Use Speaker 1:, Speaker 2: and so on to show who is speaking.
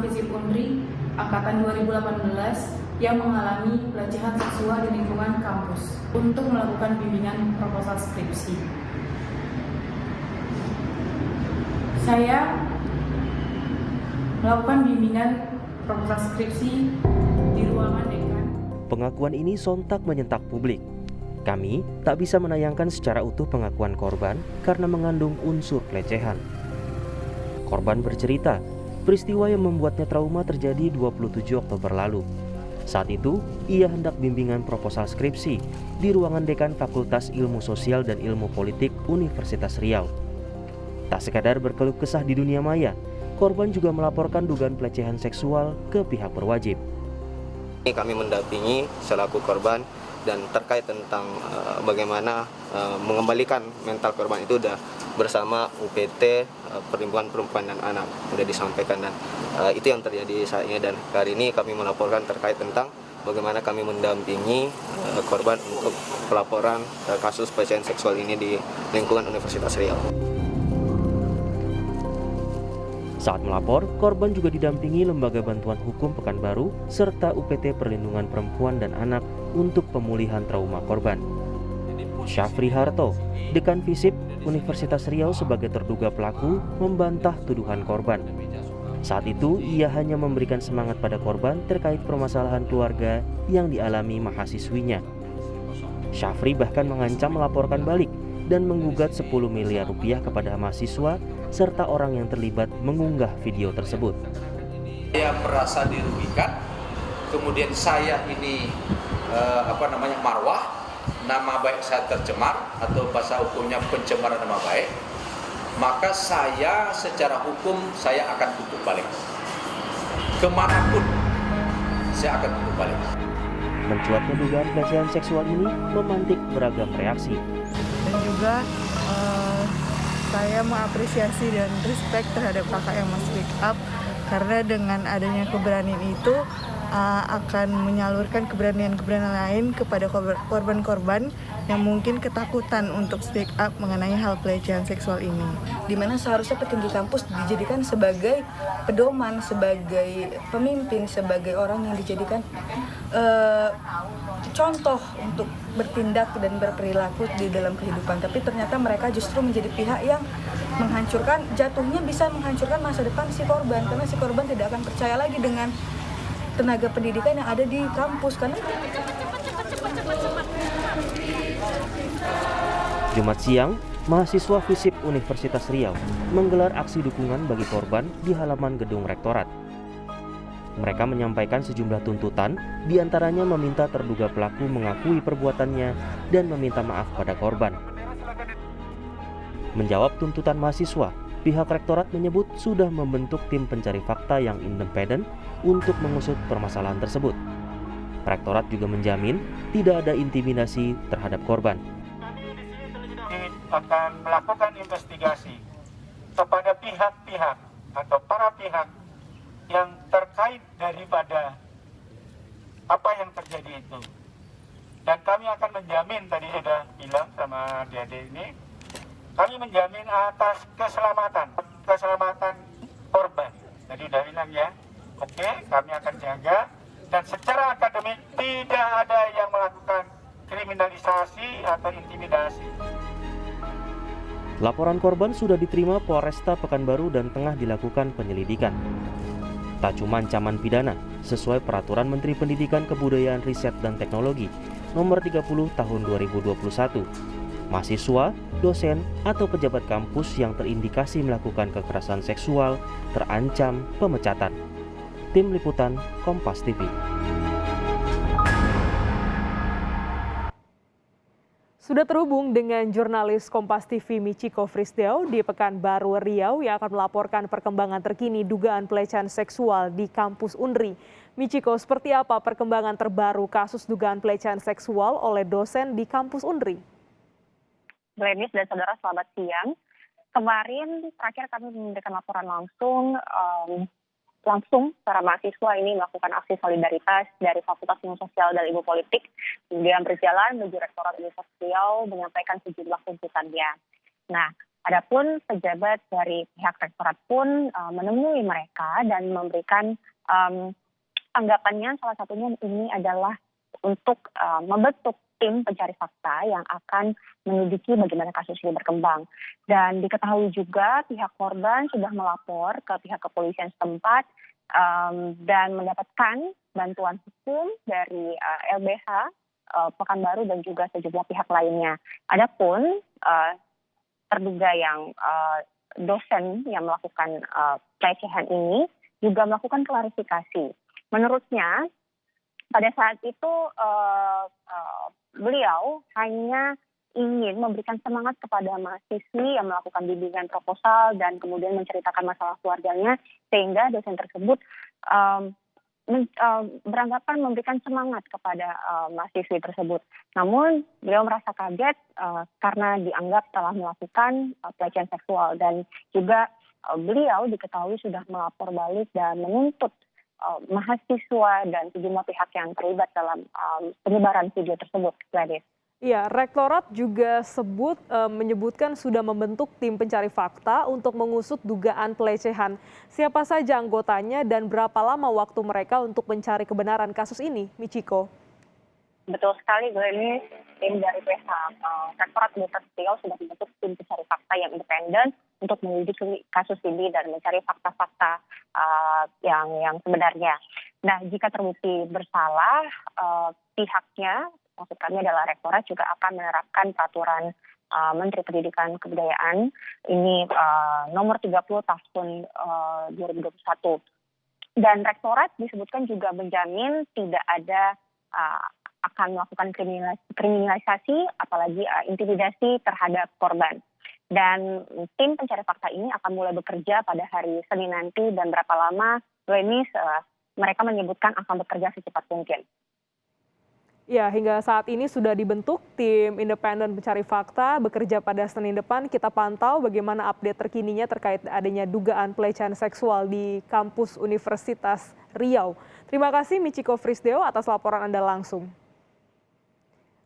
Speaker 1: anak FISIP Unri angkatan 2018 yang mengalami pelecehan seksual di lingkungan kampus untuk melakukan bimbingan proposal skripsi. Saya melakukan bimbingan proposal skripsi di ruangan dekan.
Speaker 2: Pengakuan ini sontak menyentak publik. Kami tak bisa menayangkan secara utuh pengakuan korban karena mengandung unsur pelecehan. Korban bercerita, peristiwa yang membuatnya trauma terjadi 27 Oktober lalu. Saat itu, ia hendak bimbingan proposal skripsi di ruangan dekan Fakultas Ilmu Sosial dan Ilmu Politik Universitas Riau. Tak sekadar berkeluh kesah di dunia maya, korban juga melaporkan dugaan pelecehan seksual ke pihak berwajib.
Speaker 3: Kami mendampingi selaku korban dan terkait tentang bagaimana mengembalikan mental korban itu sudah bersama UPT Perlindungan Perempuan dan Anak sudah disampaikan, dan itu yang terjadi saat ini. Dan hari ini kami melaporkan terkait tentang bagaimana kami mendampingi korban untuk pelaporan kasus pelecehan seksual ini di lingkungan Universitas Riau.
Speaker 2: Saat melapor, korban juga didampingi Lembaga Bantuan Hukum Pekanbaru serta UPT Perlindungan Perempuan dan Anak untuk pemulihan trauma korban. Syafri Harto, Dekan FISIP Universitas Riau sebagai terduga pelaku, membantah tuduhan korban. Saat itu, ia hanya memberikan semangat pada korban terkait permasalahan keluarga yang dialami mahasiswinya. Syafri bahkan mengancam melaporkan balik dan menggugat 10 miliar rupiah kepada mahasiswa serta orang yang terlibat mengunggah video tersebut.
Speaker 4: Saya merasa dirugikan, kemudian saya ini marwah, nama baik saya tercemar atau bahasa hukumnya pencemaran nama baik, maka saya secara hukum saya akan tutup balik. Kemanapun saya akan tutup balik.
Speaker 2: Mencuatnya dugaan pelecehan seksual ini memantik beragam reaksi.
Speaker 5: Dan juga saya mengapresiasi dan respect terhadap kakak yang speak up, karena dengan adanya keberanian itu akan menyalurkan keberanian-keberanian lain kepada korban-korban yang mungkin ketakutan untuk speak up mengenai hal pelecehan seksual ini.
Speaker 6: Di mana seharusnya petinggi kampus dijadikan sebagai pedoman, sebagai pemimpin, sebagai orang yang dijadikan contoh untuk bertindak dan berperilaku di dalam kehidupan. Tapi ternyata mereka justru menjadi pihak yang menghancurkan, jatuhnya bisa menghancurkan masa depan si korban, karena si korban tidak akan percaya lagi dengan tenaga pendidikan yang ada di kampus. Karena
Speaker 2: Jumat siang, mahasiswa FISIP Universitas Riau menggelar aksi dukungan bagi korban di halaman gedung rektorat. Mereka menyampaikan sejumlah tuntutan, diantaranya meminta terduga pelaku mengakui perbuatannya dan meminta maaf pada korban. Menjawab tuntutan mahasiswa, pihak rektorat menyebut sudah membentuk tim pencari fakta yang independen untuk mengusut permasalahan tersebut. Rektorat juga menjamin tidak ada intimidasi terhadap korban.
Speaker 7: Akan melakukan investigasi kepada pihak-pihak atau para pihak yang terkait daripada apa yang terjadi itu. Dan kami akan menjamin, tadi sudah bilang sama adik-adik ini, kami menjamin atas keselamatan korban. Tadi udah bilang ya, oke, kami akan jaga, dan secara akademik tidak ada yang melakukan kriminalisasi atau intimidasi.
Speaker 2: Laporan korban sudah diterima Polresta Pekanbaru dan tengah dilakukan penyelidikan. Tak cuma ancaman pidana, sesuai Peraturan Menteri Pendidikan Kebudayaan Riset dan Teknologi Nomor 30 Tahun 2021. Mahasiswa, dosen, atau pejabat kampus yang terindikasi melakukan kekerasan seksual terancam pemecatan. Tim Liputan Kompas TV.
Speaker 8: Sudah terhubung dengan jurnalis Kompas TV Michiko Frisdeo di Pekanbaru Riau yang akan melaporkan perkembangan terkini dugaan pelecehan seksual di kampus Unri. Michiko, seperti apa perkembangan terbaru kasus dugaan pelecehan seksual oleh dosen di kampus Unri?
Speaker 9: Glenis dan saudara, selamat siang. Kemarin terakhir kami memberikan laporan langsung para mahasiswa ini melakukan aksi solidaritas dari Fakultas Ilmu Sosial dan Ilmu Politik, kemudian berjalan menuju Rektorat Universitas Riau menyampaikan sejumlah tuntutannya. Nah, Adapun pejabat dari pihak rektorat pun menemui mereka dan memberikan tanggapannya, salah satunya ini adalah untuk membentuk tim pencari fakta yang akan menyelidiki bagaimana kasus ini berkembang. Dan diketahui juga pihak korban sudah melapor ke pihak kepolisian setempat dan mendapatkan bantuan hukum dari LBH Pekanbaru dan juga sejumlah pihak lainnya. Adapun terduga yang dosen yang melakukan pelecehan ini juga melakukan klarifikasi. Menurutnya pada saat itu beliau hanya ingin memberikan semangat kepada mahasiswi yang melakukan bimbingan proposal dan kemudian menceritakan masalah keluarganya, sehingga dosen tersebut beranggapan memberikan semangat kepada mahasiswi tersebut. Namun beliau merasa kaget karena dianggap telah melakukan pelecehan seksual, dan juga beliau diketahui sudah melapor balik dan menuntut mahasiswa dan sejumlah pihak yang terlibat dalam penyebaran video tersebut. Gladys.
Speaker 8: Iya, Rektorat juga menyebutkan sudah membentuk tim pencari fakta untuk mengusut dugaan pelecehan. Siapa saja anggotanya dan berapa lama waktu mereka untuk mencari kebenaran kasus ini, Michiko?
Speaker 9: Betul sekali, ini tim dari pihak Rektorat Universitas Riau sudah membentuk tim pencari fakta yang independen untuk menyelidiki kasus ini dan mencari fakta-fakta yang sebenarnya. Nah, jika terbukti bersalah, pihaknya, maksud kami adalah Rektorat, juga akan menerapkan peraturan Menteri Pendidikan Kebudayaan ini nomor 30 tahun 2021. Dan Rektorat disebutkan juga menjamin tidak ada akan melakukan kriminalisasi, apalagi intimidasi terhadap korban. Dan tim pencari fakta ini akan mulai bekerja pada hari Senin nanti, dan berapa lama, Lenis, mereka menyebutkan akan bekerja secepat mungkin.
Speaker 8: Ya, hingga saat ini sudah dibentuk tim independen pencari fakta bekerja pada Senin depan. Kita pantau bagaimana update terkininya terkait adanya dugaan pelecehan seksual di kampus Universitas Riau. Terima kasih Michiko Frisdeo atas laporan Anda langsung.